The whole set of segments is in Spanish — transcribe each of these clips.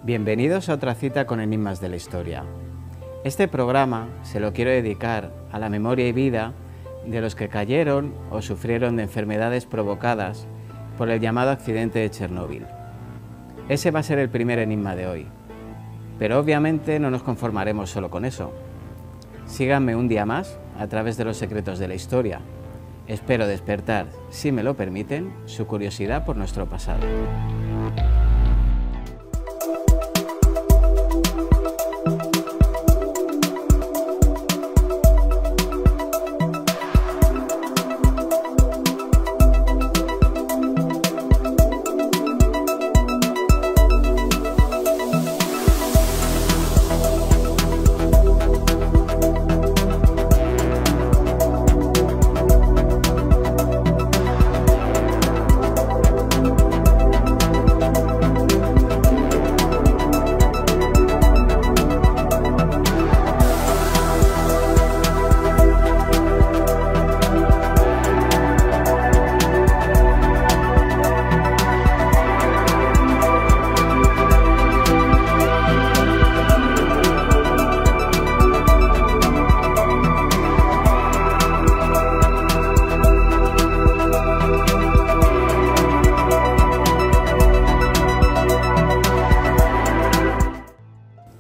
Bienvenidos a otra cita con Enigmas de la Historia. Este programa se lo quiero dedicar a la memoria y vida de los que cayeron o sufrieron de enfermedades provocadas por el llamado accidente de Chernóbil. Ese va a ser el primer enigma de hoy, pero obviamente no nos conformaremos solo con eso. Síganme un día más a través de los secretos de la historia. Espero despertar, si me lo permiten, su curiosidad por nuestro pasado.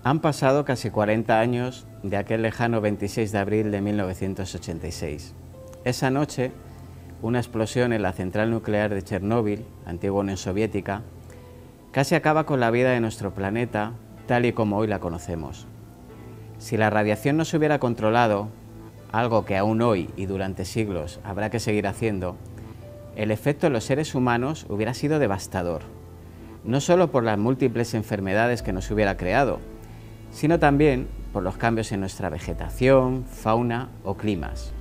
Han pasado casi 40 años de aquel lejano 26 de abril de 1986. Esa noche, una explosión en la central nuclear de Chernóbil, antigua Unión Soviética, casi acaba con la vida de nuestro planeta tal y como hoy la conocemos. Si la radiación no se hubiera controlado, algo que aún hoy y durante siglos habrá que seguir haciendo, el efecto en los seres humanos hubiera sido devastador, no solo por las múltiples enfermedades que nos hubiera creado, sino también por los cambios en nuestra vegetación, fauna o climas.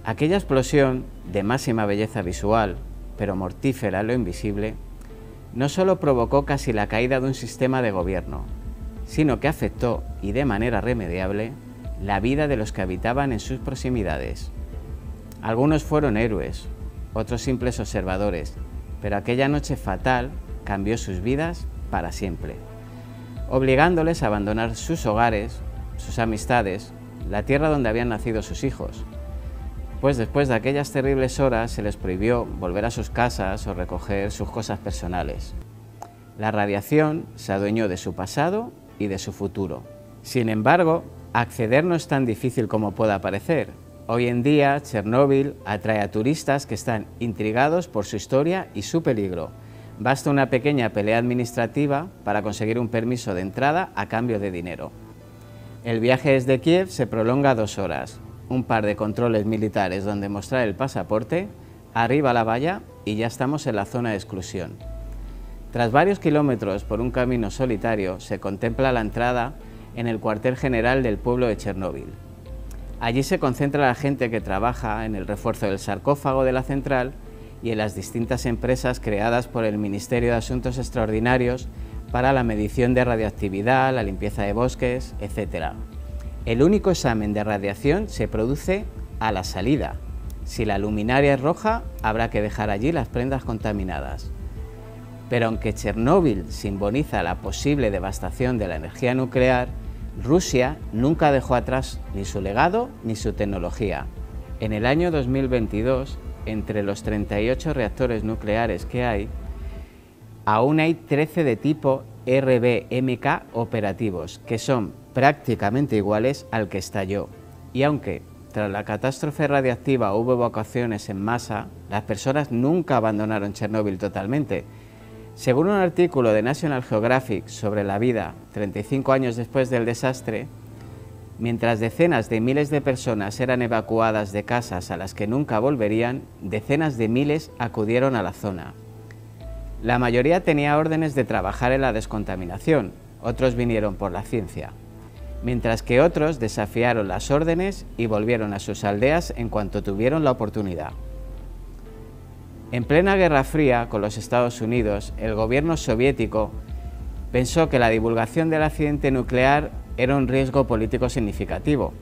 Aquella explosión de máxima belleza visual, pero mortífera en lo invisible, no solo provocó casi la caída de un sistema de gobierno, sino que afectó, y de manera irremediable, la vida de los que habitaban en sus proximidades. Algunos fueron héroes, otros simples observadores, pero aquella noche fatal cambió sus vidas para siempre, obligándoles a abandonar sus hogares, sus amistades, la tierra donde habían nacido sus hijos, pues después de aquellas terribles horas se les prohibió volver a sus casas o recoger sus cosas personales. La radiación se adueñó de su pasado y de su futuro. Sin embargo, acceder no es tan difícil como pueda parecer. Hoy en día, Chernóbil atrae a turistas que están intrigados por su historia y su peligro. Basta una pequeña pelea administrativa para conseguir un permiso de entrada a cambio de dinero. El viaje desde Kiev se prolonga 2 horas, un par de controles militares donde mostrar el pasaporte, arriba la valla y ya estamos en la zona de exclusión. Tras varios kilómetros por un camino solitario se contempla la entrada en el cuartel general del pueblo de Chernóbil. Allí se concentra la gente que trabaja en el refuerzo del sarcófago de la central y en las distintas empresas creadas por el Ministerio de Asuntos Extraordinarios para la medición de radioactividad, la limpieza de bosques, etc. El único examen de radiación se produce a la salida. Si la luminaria es roja, habrá que dejar allí las prendas contaminadas. Pero aunque Chernóbil simboliza la posible devastación de la energía nuclear, Rusia nunca dejó atrás ni su legado ni su tecnología. En el año 2022, entre los 38 reactores nucleares que hay, aún hay 13 de tipo RBMK operativos, que son prácticamente iguales al que estalló. Y aunque tras la catástrofe radiactiva hubo evacuaciones en masa, las personas nunca abandonaron Chernóbil totalmente. Según un artículo de National Geographic sobre la vida 35 años después del desastre, mientras decenas de miles de personas eran evacuadas de casas a las que nunca volverían, decenas de miles acudieron a la zona. La mayoría tenía órdenes de trabajar en la descontaminación, otros vinieron por la ciencia, mientras que otros desafiaron las órdenes y volvieron a sus aldeas en cuanto tuvieron la oportunidad. En plena Guerra Fría con los Estados Unidos, el gobierno soviético pensó que la divulgación del accidente nuclear era un riesgo político significativo,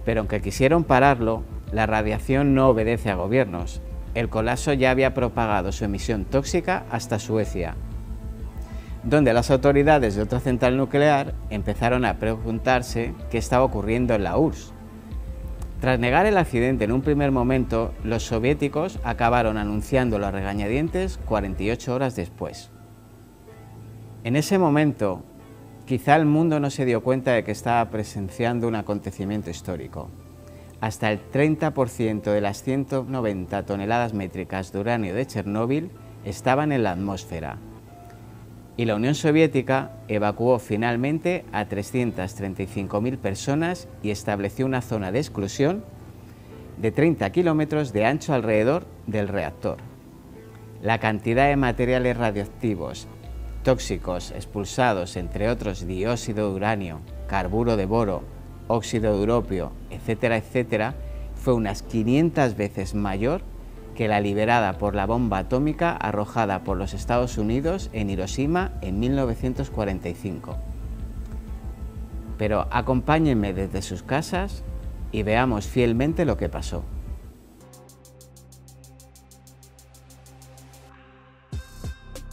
pero aunque quisieron pararlo, la radiación no obedece a gobiernos. El colapso ya había propagado su emisión tóxica hasta Suecia. donde las autoridades de otra central nuclear empezaron a preguntarse qué estaba ocurriendo en la URSS. Tras negar el accidente en un primer momento, los soviéticos acabaron anunciándolo a regañadientes 48 horas después. En ese momento, quizá el mundo no se dio cuenta de que estaba presenciando un acontecimiento histórico. Hasta el 30% de las 190 toneladas métricas de uranio de Chernóbil estaban en la atmósfera, y la Unión Soviética evacuó finalmente a 335.000 personas y estableció una zona de exclusión de 30 kilómetros de ancho alrededor del reactor. La cantidad de materiales radioactivos tóxicos expulsados, entre otros dióxido de uranio, carburo de boro, óxido de europio, etcétera, etcétera, fue unas 500 veces mayor que la liberada por la bomba atómica arrojada por los Estados Unidos en Hiroshima en 1945. Pero acompáñenme desde sus casas y veamos fielmente lo que pasó.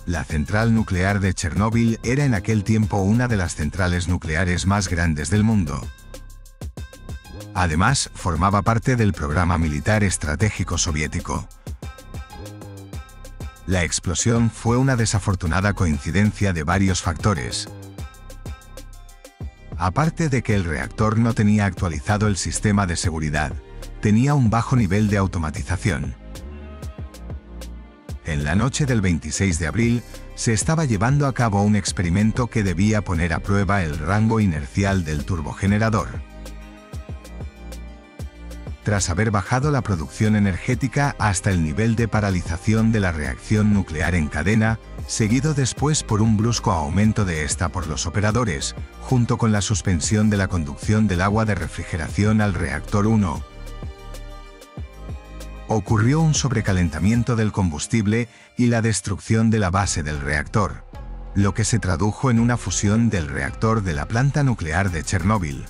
La central nuclear de Chernóbil era en aquel tiempo una de las centrales nucleares más grandes del mundo. Además, formaba parte del programa militar estratégico soviético. La explosión fue una desafortunada coincidencia de varios factores. Aparte de que el reactor no tenía actualizado el sistema de seguridad, tenía un bajo nivel de automatización. En la noche del 26 de abril, se estaba llevando a cabo un experimento que debía poner a prueba el rango inercial del turbogenerador. Tras haber bajado la producción energética hasta el nivel de paralización de la reacción nuclear en cadena, seguido después por un brusco aumento de esta por los operadores, junto con la suspensión de la conducción del agua de refrigeración al reactor 1, ocurrió un sobrecalentamiento del combustible y la destrucción de la base del reactor, lo que se tradujo en una fusión del reactor de la planta nuclear de Chernóbil.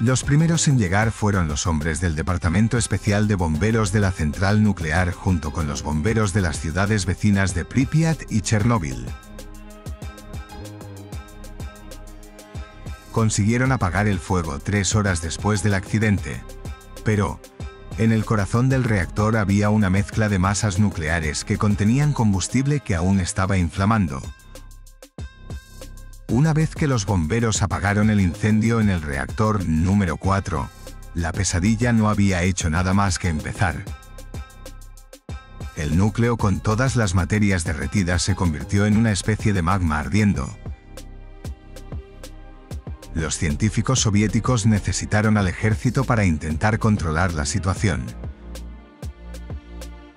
Los primeros en llegar fueron los hombres del Departamento Especial de Bomberos de la central nuclear junto con los bomberos de las ciudades vecinas de Pripyat y Chernóbil. Consiguieron apagar el fuego 3 horas después del accidente, pero en el corazón del reactor había una mezcla de masas nucleares que contenían combustible que aún estaba inflamando. Una vez que los bomberos apagaron el incendio en el reactor número 4, la pesadilla no había hecho nada más que empezar. El núcleo con todas las materias derretidas se convirtió en una especie de magma ardiendo. Los científicos soviéticos necesitaron al ejército para intentar controlar la situación.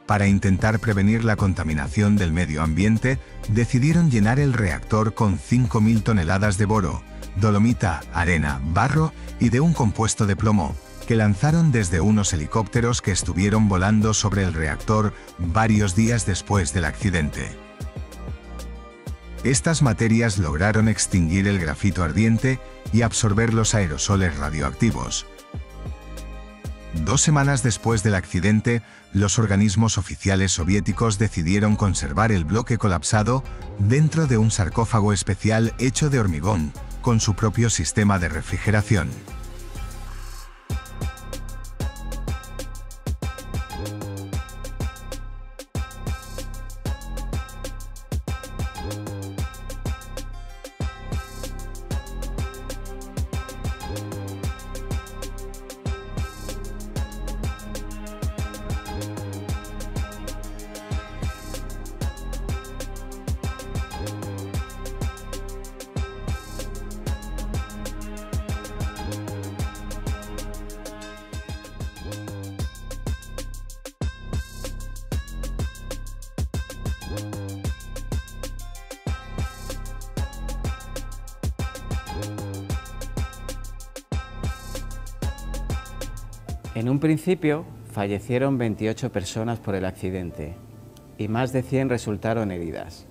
Para intentar prevenir la contaminación del medio ambiente, decidieron llenar el reactor con 5.000 toneladas de boro, dolomita, arena, barro y de un compuesto de plomo, que lanzaron desde unos helicópteros que estuvieron volando sobre el reactor varios días después del accidente. Estas materias lograron extinguir el grafito ardiente y absorber los aerosoles radioactivos. 2 semanas después del accidente, los organismos oficiales soviéticos decidieron conservar el bloque colapsado dentro de un sarcófago especial hecho de hormigón, con su propio sistema de refrigeración. En un principio fallecieron 28 personas por el accidente y más de 100 resultaron heridas.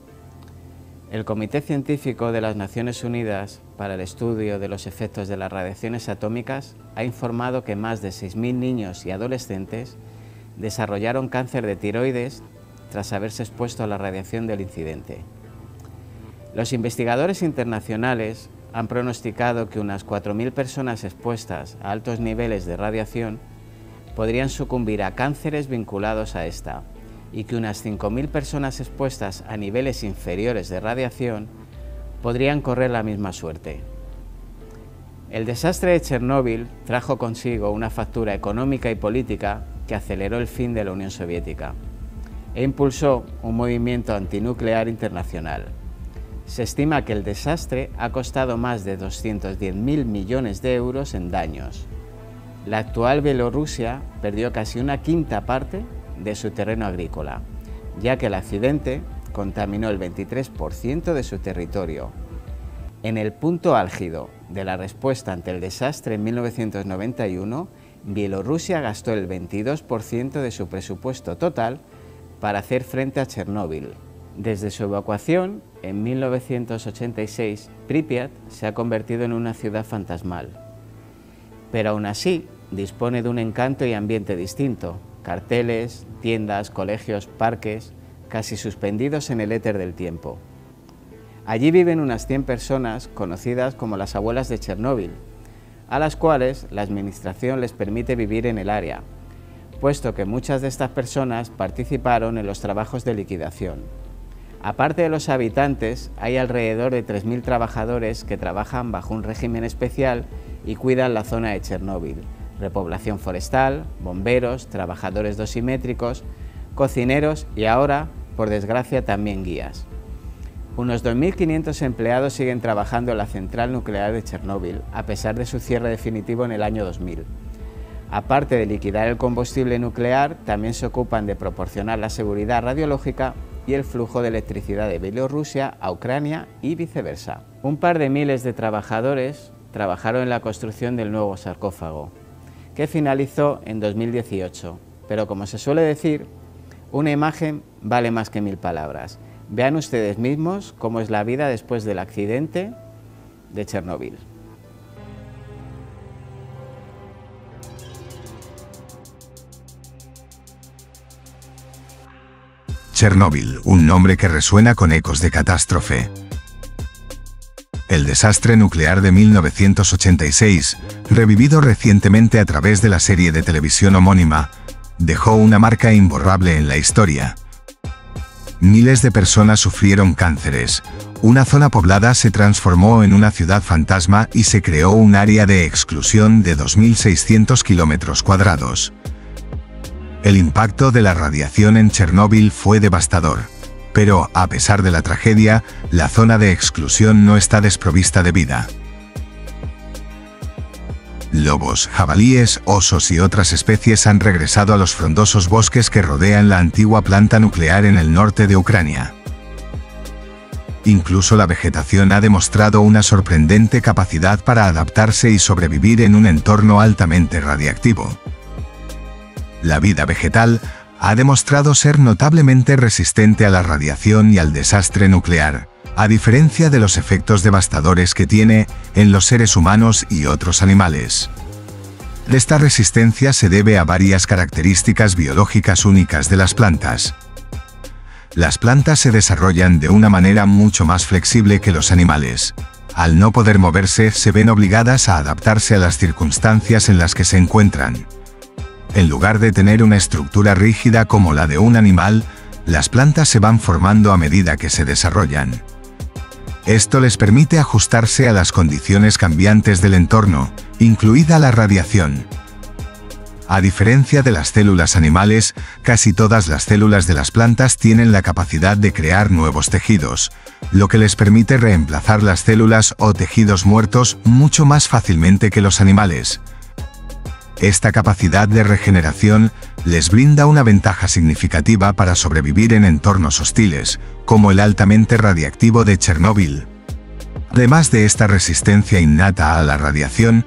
El Comité Científico de las Naciones Unidas para el Estudio de los Efectos de las Radiaciones Atómicas ha informado que más de 6.000 niños y adolescentes desarrollaron cáncer de tiroides tras haberse expuesto a la radiación del incidente. Los investigadores internacionales han pronosticado que unas 4.000 personas expuestas a altos niveles de radiación podrían sucumbir a cánceres vinculados a esta y que unas 5.000 personas expuestas a niveles inferiores de radiación podrían correr la misma suerte. El desastre de Chernóbil trajo consigo una factura económica y política que aceleró el fin de la Unión Soviética e impulsó un movimiento antinuclear internacional. Se estima que el desastre ha costado más de 210.000 millones de euros en daños. La actual Bielorrusia perdió casi una quinta parte de su terreno agrícola, ya que el accidente contaminó el 23% de su territorio. En el punto álgido de la respuesta ante el desastre en 1991, Bielorrusia gastó el 22% de su presupuesto total para hacer frente a Chernóbil. Desde su evacuación, en 1986, Pripyat se ha convertido en una ciudad fantasmal. Pero aún así, dispone de un encanto y ambiente distinto, carteles, tiendas, colegios, parques, casi suspendidos en el éter del tiempo. Allí viven unas 100 personas conocidas como las abuelas de Chernóbil, a las cuales la administración les permite vivir en el área, puesto que muchas de estas personas participaron en los trabajos de liquidación. Aparte de los habitantes, hay alrededor de 3.000 trabajadores que trabajan bajo un régimen especial y cuidan la zona de Chernóbil: repoblación forestal, bomberos, trabajadores dosimétricos, cocineros y ahora, por desgracia, también guías. Unos 2.500 empleados siguen trabajando en la central nuclear de Chernóbil, a pesar de su cierre definitivo en el año 2000. Aparte de liquidar el combustible nuclear, también se ocupan de proporcionar la seguridad radiológica y el flujo de electricidad de Bielorrusia a Ucrania y viceversa. Un par de miles de trabajadores trabajaron en la construcción del nuevo sarcófago, que finalizó en 2018, pero como se suele decir, una imagen vale más que 1000 palabras. Vean ustedes mismos cómo es la vida después del accidente de Chernóbil. Chernóbil, un nombre que resuena con ecos de catástrofe. El desastre nuclear de 1986, revivido recientemente a través de la serie de televisión homónima, dejó una marca imborrable en la historia. Miles de personas sufrieron cánceres, una zona poblada se transformó en una ciudad fantasma y se creó un área de exclusión de 2.600 kilómetros cuadrados. El impacto de la radiación en Chernóbil fue devastador, pero, a pesar de la tragedia, la zona de exclusión no está desprovista de vida. Lobos, jabalíes, osos y otras especies han regresado a los frondosos bosques que rodean la antigua planta nuclear en el norte de Ucrania. Incluso la vegetación ha demostrado una sorprendente capacidad para adaptarse y sobrevivir en un entorno altamente radiactivo. La vida vegetal ha demostrado ser notablemente resistente a la radiación y al desastre nuclear, a diferencia de los efectos devastadores que tiene en los seres humanos y otros animales. Esta resistencia se debe a varias características biológicas únicas de las plantas. Las plantas se desarrollan de una manera mucho más flexible que los animales. Al no poder moverse, se ven obligadas a adaptarse a las circunstancias en las que se encuentran. En lugar de tener una estructura rígida como la de un animal, las plantas se van formando a medida que se desarrollan. Esto les permite ajustarse a las condiciones cambiantes del entorno, incluida la radiación. A diferencia de las células animales, casi todas las células de las plantas tienen la capacidad de crear nuevos tejidos, lo que les permite reemplazar las células o tejidos muertos mucho más fácilmente que los animales. Esta capacidad de regeneración les brinda una ventaja significativa para sobrevivir en entornos hostiles, como el altamente radiactivo de Chernóbil. Además de esta resistencia innata a la radiación,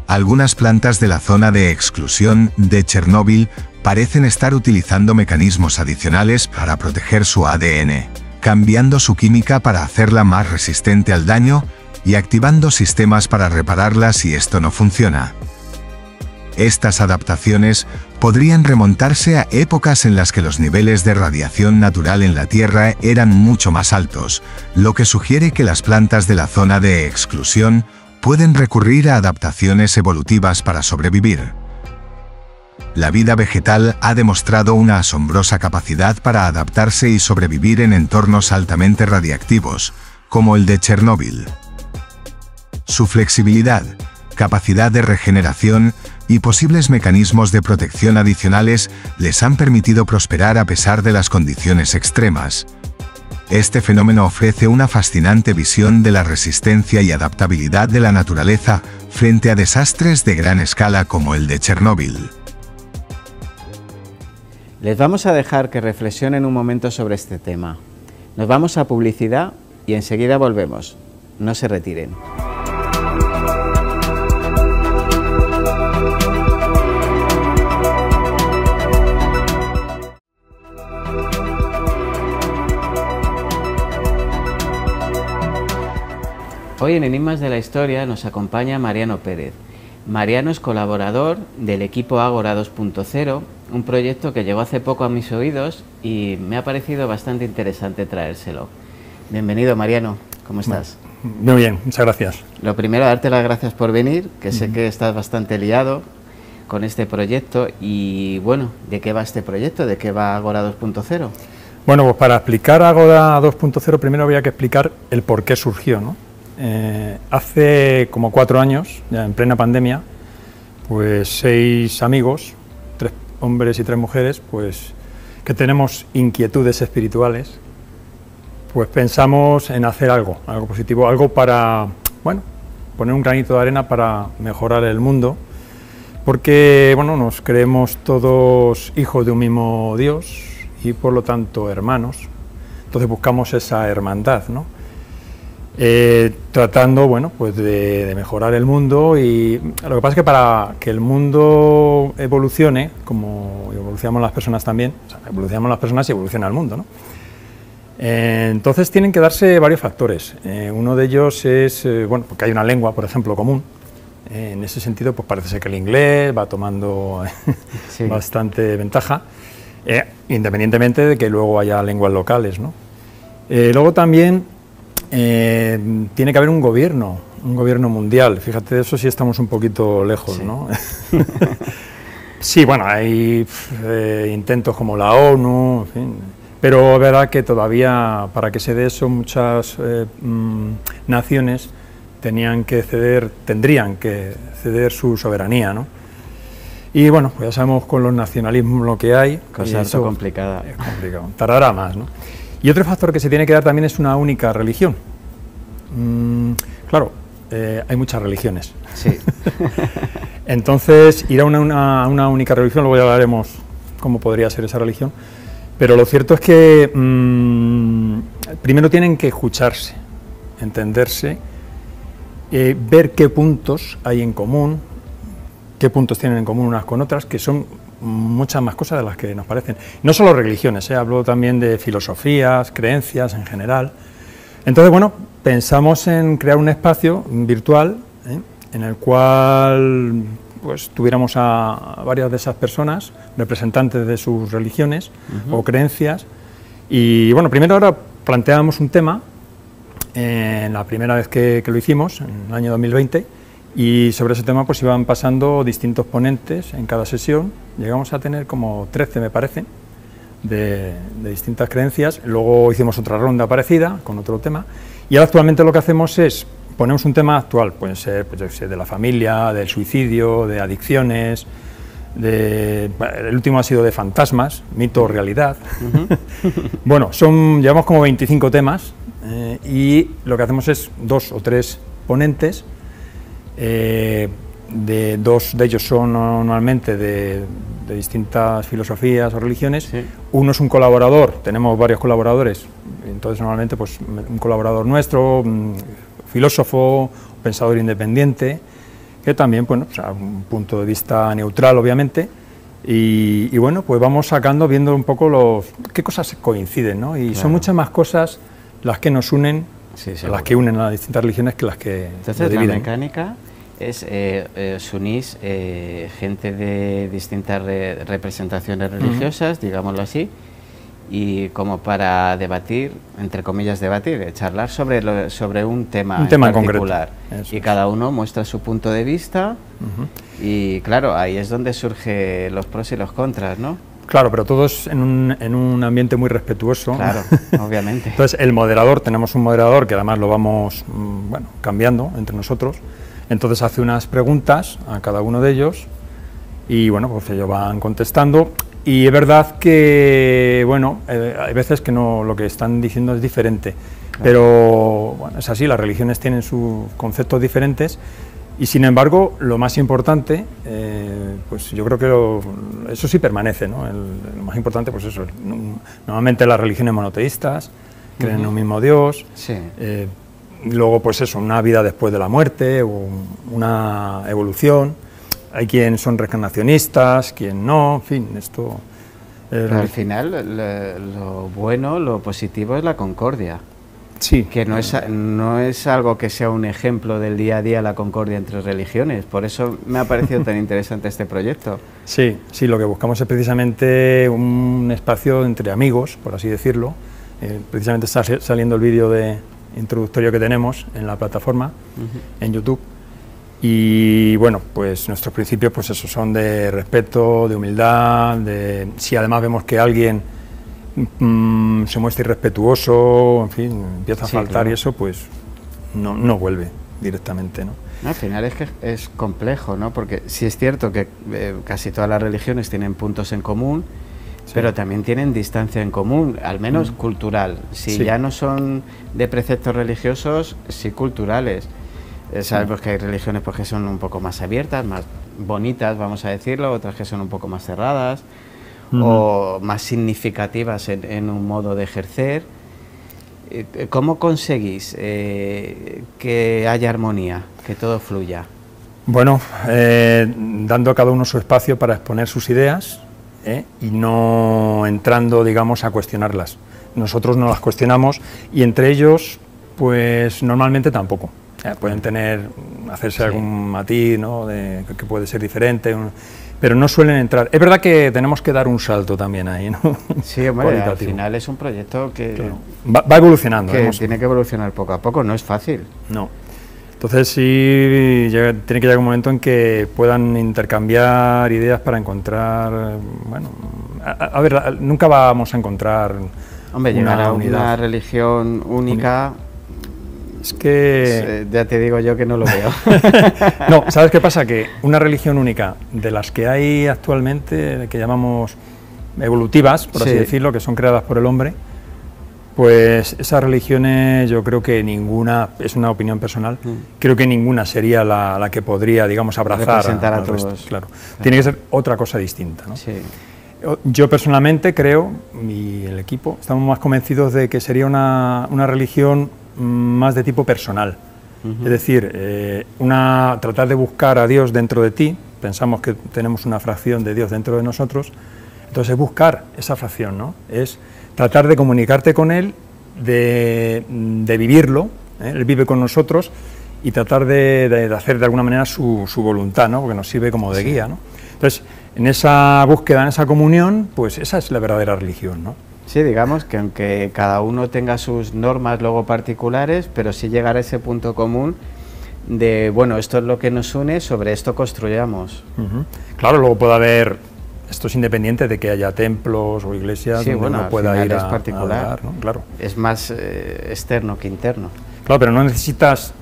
algunas plantas de la zona de exclusión de Chernóbil parecen estar utilizando mecanismos adicionales para proteger su ADN, cambiando su química para hacerla más resistente al daño y activando sistemas para repararla si esto no funciona. Estas adaptaciones podrían remontarse a épocas en las que los niveles de radiación natural en la Tierra eran mucho más altos, lo que sugiere que las plantas de la zona de exclusión pueden recurrir a adaptaciones evolutivas para sobrevivir. La vida vegetal ha demostrado una asombrosa capacidad para adaptarse y sobrevivir en entornos altamente radiactivos, como el de Chernóbil. Su flexibilidad, capacidad de regeneración y posibles mecanismos de protección adicionales les han permitido prosperar a pesar de las condiciones extremas. Este fenómeno ofrece una fascinante visión de la resistencia y adaptabilidad de la naturaleza frente a desastres de gran escala como el de Chernóbil. Les vamos a dejar que reflexionen un momento sobre este tema. Nos vamos a publicidad y enseguida volvemos. No se retiren. Hoy en Enigmas de la Historia nos acompaña Mariano Pérez. Mariano es colaborador del equipo Ágora 2.0, un proyecto que llegó hace poco a mis oídos y me ha parecido bastante interesante traérselo. Bienvenido, Mariano, ¿cómo estás? Muy bien, muchas gracias. Lo primero, darte las gracias por venir, que sé que estás bastante liado con este proyecto y bueno, ¿de qué va este proyecto? ¿De qué va Ágora 2.0? Bueno, pues para explicar Ágora 2.0 primero había que explicar el por qué surgió, ¿no? Hace como 4 años, ya en plena pandemia, pues 6 amigos, 3 hombres y 3 mujeres, pues que tenemos inquietudes espirituales, pues pensamos en hacer algo positivo, algo para, bueno, poner un granito de arena para mejorar el mundo, porque, bueno, nos creemos todos hijos de un mismo Dios y por lo tanto hermanos, entonces buscamos esa hermandad, ¿no? Tratando, bueno, pues de mejorar el mundo y lo que pasa es que para que el mundo evolucione, como evolucionamos las personas también, o sea, evolucionamos las personas y evoluciona el mundo, ¿no? Entonces tienen que darse varios factores. Uno de ellos es, bueno, porque hay una lengua, por ejemplo, común. En ese sentido, pues parece ser que el inglés va tomando sí, bastante ventaja, independientemente de que luego haya lenguas locales, ¿no? Luego también tiene que haber un gobierno mundial. Fíjate, de eso sí estamos un poquito lejos, sí, ¿no? Sí, bueno, hay intentos como la ONU, en fin, pero es verdad que todavía para que se dé eso muchas naciones tendrían que ceder su soberanía, ¿no? Y bueno, pues ya sabemos con los nacionalismos lo que hay. Cosa eso complicada. Es complicado, tardará más, ¿no? Y otro factor que se tiene que dar también es una única religión. Claro, hay muchas religiones. Sí. Entonces, ir a una única religión, luego ya hablaremos cómo podría ser esa religión, pero lo cierto es que primero tienen que escucharse, entenderse, ver qué puntos hay en común, qué puntos tienen en común unas con otras, que son muchas más cosas de las que nos parecen. No solo religiones, hablo también de filosofías, creencias en general. Entonces, bueno, pensamos en crear un espacio virtual, en el cual pues tuviéramos a varias de esas personas, representantes de sus religiones o creencias, y bueno, primero ahora planteábamos un tema, la primera vez que lo hicimos, en el año 2020, y sobre ese tema pues iban pasando distintos ponentes en cada sesión, llegamos a tener como 13 me parece, de distintas creencias, luego hicimos otra ronda parecida con otro tema, y ahora actualmente lo que hacemos es ponemos un tema actual, puede ser pues, yo sé, de la familia, del suicidio, de adicciones, el último ha sido de fantasmas, mito o realidad. Bueno, llevamos como 25 temas y lo que hacemos es 2 o 3 ponentes, dos de ellos son normalmente de distintas filosofías o religiones, sí. Uno es un colaborador, tenemos varios colaboradores, entonces normalmente pues un colaborador nuestro, filósofo, pensador independiente, que también, bueno, pues a un punto de vista neutral, obviamente, y bueno, pues vamos sacando, viendo un poco qué cosas coinciden, ¿no? Y claro, son muchas más cosas las que nos unen, las que unen a las distintas religiones que las que entonces dividen. La mecánica es, os unís gente de distintas representaciones religiosas, digámoslo así, y como para debatir, entre comillas debatir, charlar sobre un tema en particular, y cada uno muestra su punto de vista, y claro, ahí es donde surgen los pros y los contras, ¿no? Claro, pero todos en un ambiente muy respetuoso. Claro, obviamente. Entonces el moderador, tenemos un moderador que además lo vamos bueno, cambiando entre nosotros, entonces hace unas preguntas a cada uno de ellos, y bueno, pues ellos van contestando. Y es verdad que, bueno, hay veces que no, lo que están diciendo es diferente, claro, pero bueno, es así, las religiones tienen sus conceptos diferentes, y sin embargo, lo más importante, pues yo creo que eso sí permanece, ¿no? Lo más importante, pues eso, normalmente las religiones monoteístas creen en un mismo Dios, sí. Luego pues eso, una vida después de la muerte, o una evolución. Hay quien son reencarnacionistas, quien no, en fin, esto... Pero al final lo bueno, lo positivo es la concordia. Sí. Que no es algo que sea un ejemplo del día a día, la concordia entre religiones. Por eso me ha parecido tan interesante este proyecto. Sí, sí, lo que buscamos es precisamente un espacio entre amigos, por así decirlo. Precisamente está saliendo el vídeo introductorio que tenemos en la plataforma, en YouTube. Y bueno, pues nuestros principios pues eso, son de respeto, de humildad, si además vemos que alguien se muestra irrespetuoso, en fin, empieza a faltar, claro, y eso pues no vuelve directamente, ¿no? Al final es que es complejo, ¿no? Porque sí es cierto que casi todas las religiones tienen puntos en común, sí, pero también tienen distancia en común, al menos cultural. Si ya no son de preceptos religiosos, sí culturales. Sabemos que hay religiones pues, que son un poco más abiertas, más bonitas, vamos a decirlo, otras que son un poco más cerradas o más significativas en un modo de ejercer. ¿Cómo conseguís que haya armonía, que todo fluya? Bueno, dando a cada uno su espacio para exponer sus ideas y no entrando, digamos, a cuestionarlas. Nosotros no las cuestionamos y entre ellos, pues normalmente tampoco. Pueden hacerse algún matiz, ¿no? Que puede ser diferente, pero no suelen entrar. Es verdad que tenemos que dar un salto también ahí, ¿no? Sí, hombre, al final es un proyecto que claro, va evolucionando. Que tiene que evolucionar poco a poco, no es fácil. No. Entonces sí, tiene que llegar un momento en que puedan intercambiar ideas para encontrar, bueno, a ver, nunca vamos a encontrar. Hombre, llegar a una religión única. Es que... ya te digo yo que no lo veo. No, ¿sabes qué pasa? Que una religión única, de las que hay actualmente, que llamamos evolutivas, por así decirlo, que son creadas por el hombre, Pues esas religiones yo creo que ninguna, es una opinión personal, creo que ninguna sería la que podría, digamos, abrazar representar a al todos. resto, claro. Tiene que ser otra cosa distinta, ¿no? Sí. Yo personalmente creo, y el equipo, estamos más convencidos de que sería una religión más de tipo personal. Es decir, tratar de buscar a Dios dentro de ti, pensamos que tenemos una fracción de Dios dentro de nosotros, entonces buscar esa fracción, ¿no? Es tratar de comunicarte con Él, de vivirlo, Él vive con nosotros, y tratar de hacer de alguna manera su voluntad, ¿no? Porque nos sirve como de guía, ¿no? Entonces, en esa búsqueda, en esa comunión, pues esa es la verdadera religión, ¿no? Sí, digamos que aunque cada uno tenga sus normas luego particulares, pero sí llegar a ese punto común de, bueno, esto es lo que nos une, sobre esto construyamos. Claro, luego puede haber, esto es independiente de que haya templos o iglesias, sí, donde bueno, uno pueda ir es a particular, adorar, ¿no? Claro. Es más externo que interno. Claro, pero no necesitas,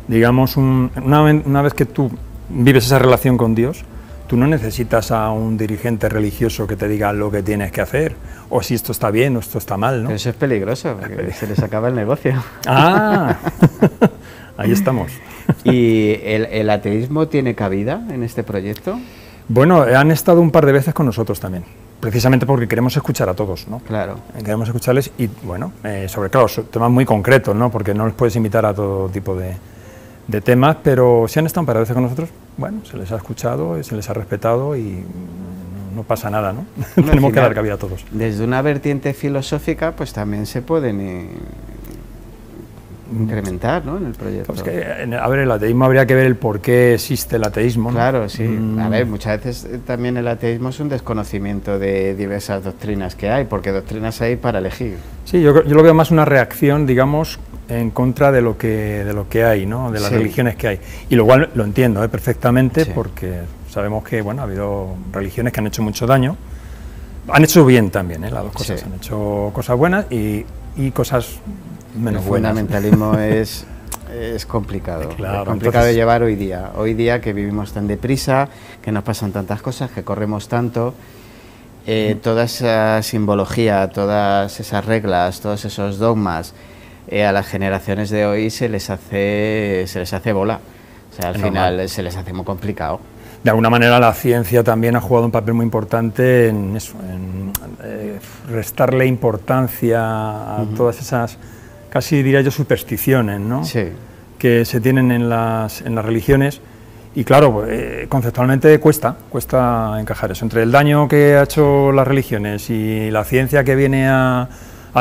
digamos, una vez que tú vives esa relación con Dios, tú no necesitas a un dirigente religioso que te diga lo que tienes que hacer, o si esto está bien o esto está mal, ¿no? Pero eso es peligroso, porque se les acaba el negocio. ¡Ah! Ahí estamos. ¿Y el ateísmo tiene cabida en este proyecto? Bueno, han estado un par de veces con nosotros también, precisamente porque queremos escuchar a todos, ¿no? Claro. Queremos escucharles y, bueno, claro, temas muy concretos, ¿no? Porque no les puedes invitar a todo tipo de temas, pero si han estado un par de veces con nosotros, bueno, se les ha escuchado, se les ha respetado y no pasa nada, ¿no? Tenemos que dar cabida a todos. Desde una vertiente filosófica, pues también se pueden incrementar, ¿no?, en el proyecto. Pues que, a ver, el ateísmo habría que ver el por qué existe el ateísmo, ¿no? Claro, sí. A ver, muchas veces también el ateísmo es un desconocimiento de diversas doctrinas que hay, porque doctrinas hay para elegir. Sí, yo lo veo más una reacción, digamos, en contra de lo que hay, ¿no?, de las religiones que hay. Y lo cual lo entiendo perfectamente, porque sabemos que, bueno, ha habido religiones que han hecho mucho daño, han hecho bien también, las dos cosas, han hecho cosas buenas y cosas menos buenas. El fundamentalismo es complicado, claro, es complicado de llevar hoy día que vivimos tan deprisa, que nos pasan tantas cosas, que corremos tanto. Toda esa simbología, todas esas reglas, todos esos dogmas, a las generaciones de hoy se les hace bola. O sea, al final se les hace muy complicado. De alguna manera la ciencia también ha jugado un papel muy importante en eso, en restarle importancia a todas esas, casi diría yo, supersticiones, ¿no?, que se tienen en las religiones. Y claro, conceptualmente cuesta encajar eso. Entre el daño que ha hecho las religiones y la ciencia que viene a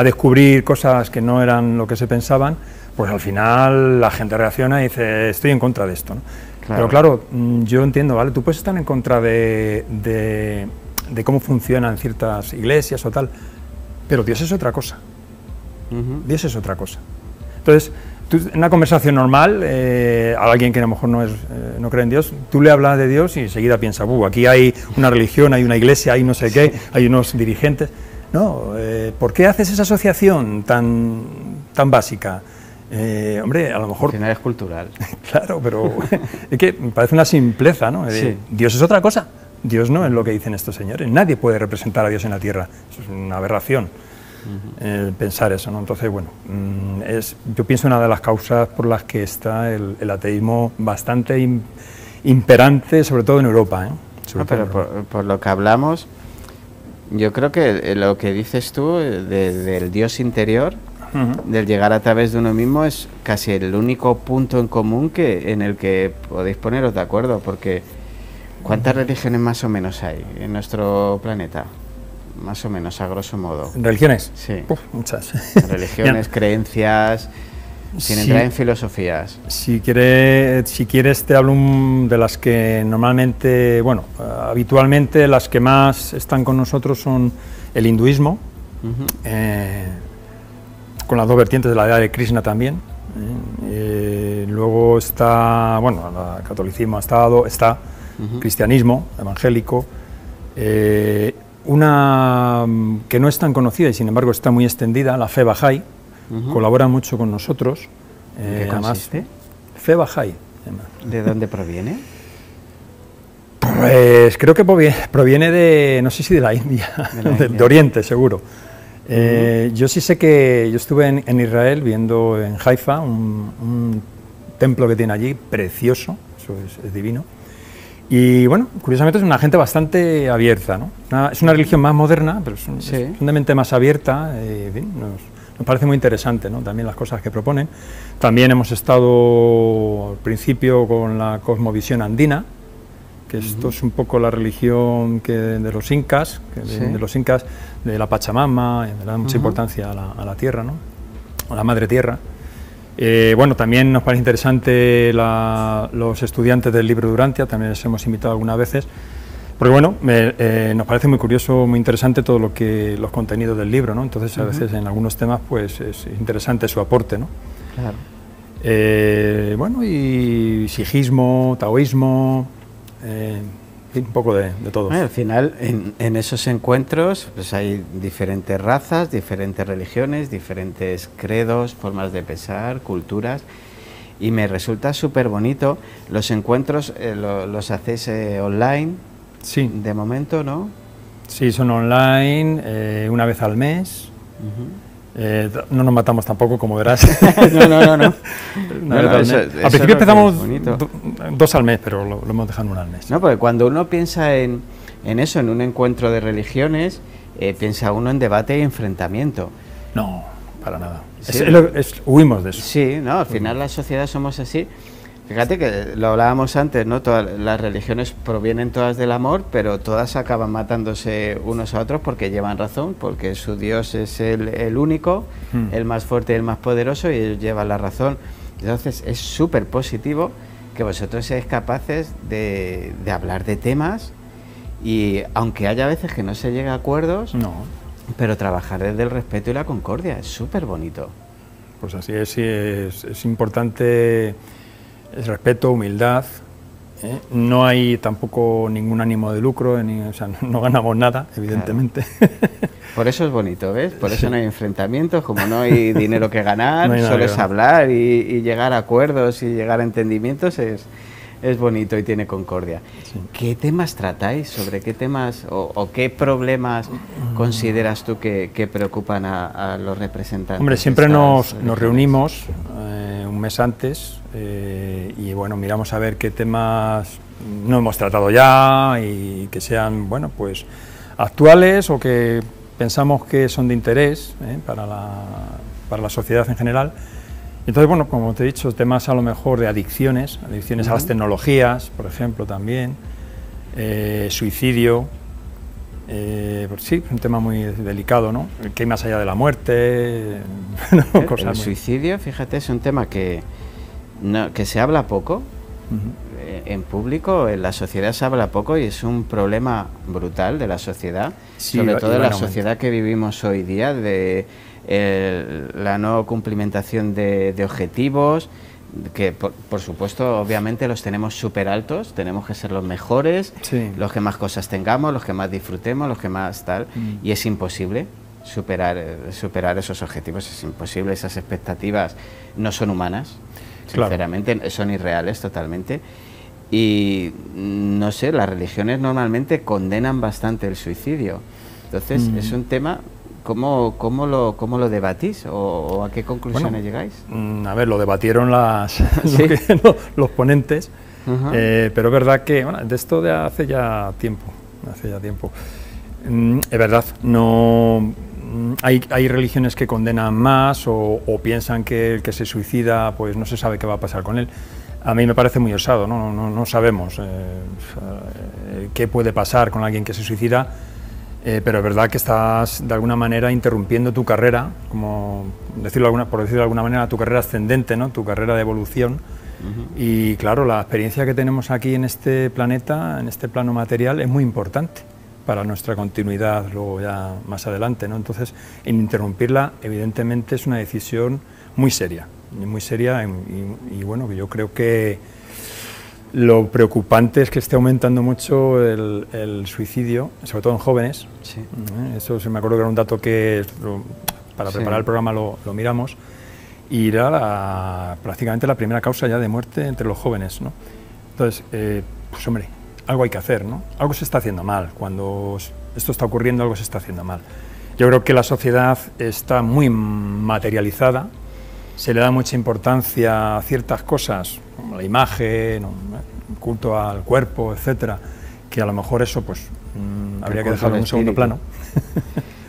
descubrir cosas que no eran lo que se pensaban, pues al final la gente reacciona y dice, estoy en contra de esto, ¿no? Claro. Pero claro, yo entiendo, ¿vale? Tú puedes estar en contra de cómo funcionan ciertas iglesias o tal, pero Dios es otra cosa. Dios es otra cosa. Entonces, tú, en una conversación normal, a alguien que a lo mejor no cree en Dios, tú le hablas de Dios y enseguida piensa, aquí hay una religión, hay una iglesia, hay no sé qué, hay unos dirigentes. No, ¿por qué haces esa asociación tan básica? Hombre, a lo mejor... Al final es cultural. Claro, pero es que me parece una simpleza, ¿no? Dios es otra cosa. Dios no es lo que dicen estos señores. Nadie puede representar a Dios en la tierra. Eso es una aberración, pensar eso, ¿no? Entonces, bueno, yo pienso una de las causas por las que está el ateísmo bastante imperante, sobre todo en Europa, pero por lo que hablamos, yo creo que lo que dices tú del Dios interior, del llegar a través de uno mismo, es casi el único punto en común en el que podéis poneros de acuerdo, porque ¿cuántas religiones más o menos hay en nuestro planeta? Más o menos, a grosso modo. ¿Religiones? Sí. Muchas. Religiones, creencias, sin entrar en filosofías. Si quieres te hablo de las que normalmente, bueno, habitualmente las que más están con nosotros son el hinduismo, con las dos vertientes de la edad de Krishna también. Luego está, bueno, el catolicismo está cristianismo evangélico, una que no es tan conocida y sin embargo está muy extendida, la fe Bahá'í, colabora mucho con nosotros. ¿Qué consiste? Fe Bahá'í. ¿De dónde proviene? Pues creo que proviene de, no sé si de la India, de Oriente seguro. Yo sí sé que yo estuve en Israel viendo en Haifa un templo que tiene allí, precioso, eso es divino. Y bueno, curiosamente es una gente bastante abierta, ¿no? Es una religión más moderna, pero es una mente más abierta. Nos parece muy interesante, ¿no? También las cosas que proponen. También hemos estado al principio con la cosmovisión andina, que esto es un poco la religión de los incas, de la Pachamama, le da mucha importancia a la tierra, ¿no? A la madre tierra. Bueno, también nos parece interesante los estudiantes del libro de Urantia, también les hemos invitado algunas veces, porque bueno, nos parece muy curioso, muy interesante todo los contenidos del libro, ¿no? Entonces a veces en algunos temas pues es interesante su aporte, ¿no? Claro. Bueno, y sijismo, taoísmo, un poco de todo. Bueno, al final, en esos encuentros pues hay diferentes razas, diferentes religiones, diferentes credos, formas de pensar, culturas, y me resulta súper bonito. Los encuentros los hacéis online, sí, de momento, ¿no? Sí, son online, una vez al mes. No nos matamos tampoco, como verás. No. Al principio empezamos 2 al mes, pero lo hemos dejado 1 al mes. No, porque cuando uno piensa en eso, en un encuentro de religiones, piensa uno en debate y enfrentamiento. No, para nada. Sí. Huimos de eso. Sí, no, al final la sociedad somos así. Fíjate que lo hablábamos antes, ¿no? Todas las religiones provienen todas del amor, pero todas acaban matándose unos a otros porque llevan razón, porque su Dios es el único, el más fuerte y el más poderoso, y ellos llevan la razón. Entonces es súper positivo que vosotros seáis capaces de hablar de temas, y aunque haya veces que no se llegue a acuerdos, pero trabajar desde el respeto y la concordia, es súper bonito. Pues así es, sí, es importante. Es respeto, humildad, no hay tampoco ningún ánimo de lucro, o sea, no ganamos nada, evidentemente. Claro. Por eso es bonito, ¿ves? Por eso no hay enfrentamientos, como no hay dinero que ganar, solo es hablar y llegar a acuerdos y llegar a entendimientos, es bonito y tiene concordia. Sí. ¿Qué temas tratáis? ¿Sobre qué temas o qué problemas consideras tú que preocupan a los representantes? Hombre, siempre nos reunimos un mes antes y bueno, miramos a ver qué temas no hemos tratado ya y que sean, bueno, pues actuales o que pensamos que son de interés para la sociedad en general. Entonces, bueno, como te he dicho, temas a lo mejor de adicciones a las tecnologías, por ejemplo, también, suicidio, pues sí, es un tema muy delicado, ¿no? ¿Qué hay más allá de la muerte? El suicidio, fíjate, es un tema que se habla poco, en público, en la sociedad se habla poco, y es un problema brutal de la sociedad, sí, sobre todo de la sociedad que vivimos hoy día, de la no cumplimentación de objetivos, que por supuesto obviamente los tenemos súper altos, tenemos que ser los mejores, sí, los que más cosas tengamos, los que más disfrutemos, los que más tal, y es imposible superar esos objetivos, es imposible, esas expectativas no son humanas, sinceramente, claro, son irreales totalmente. Y no sé, las religiones normalmente condenan bastante el suicidio, entonces es un tema. ¿Cómo lo debatís o a qué conclusiones llegáis? A ver, lo debatieron los ponentes, pero es verdad que de esto de hace ya tiempo. Es verdad, no hay religiones que condenan más o piensan que el que se suicida pues no se sabe qué va a pasar con él. A mí me parece muy osado, no sabemos qué puede pasar con alguien que se suicida. Pero es verdad que estás de alguna manera interrumpiendo tu carrera, por decirlo de alguna manera, tu carrera ascendente, ¿no? Tu carrera de evolución. Y claro, la experiencia que tenemos aquí en este planeta, en este plano material, es muy importante para nuestra continuidad luego ya más adelante, ¿no? Entonces, interrumpirla evidentemente es una decisión muy seria y bueno, yo creo que lo preocupante es que esté aumentando mucho el suicidio, sobre todo en jóvenes. Sí. Eso me acuerdo que era un dato que para preparar el programa lo miramos, y era prácticamente la primera causa ya de muerte entre los jóvenes, ¿no? Entonces, pues hombre, algo hay que hacer, ¿no? Algo se está haciendo mal, cuando esto está ocurriendo algo se está haciendo mal. Yo creo que la sociedad está muy materializada, se le da mucha importancia a ciertas cosas, como la imagen, el culto al cuerpo, etcétera, que a lo mejor eso pues habría que dejarlo en un segundo plano.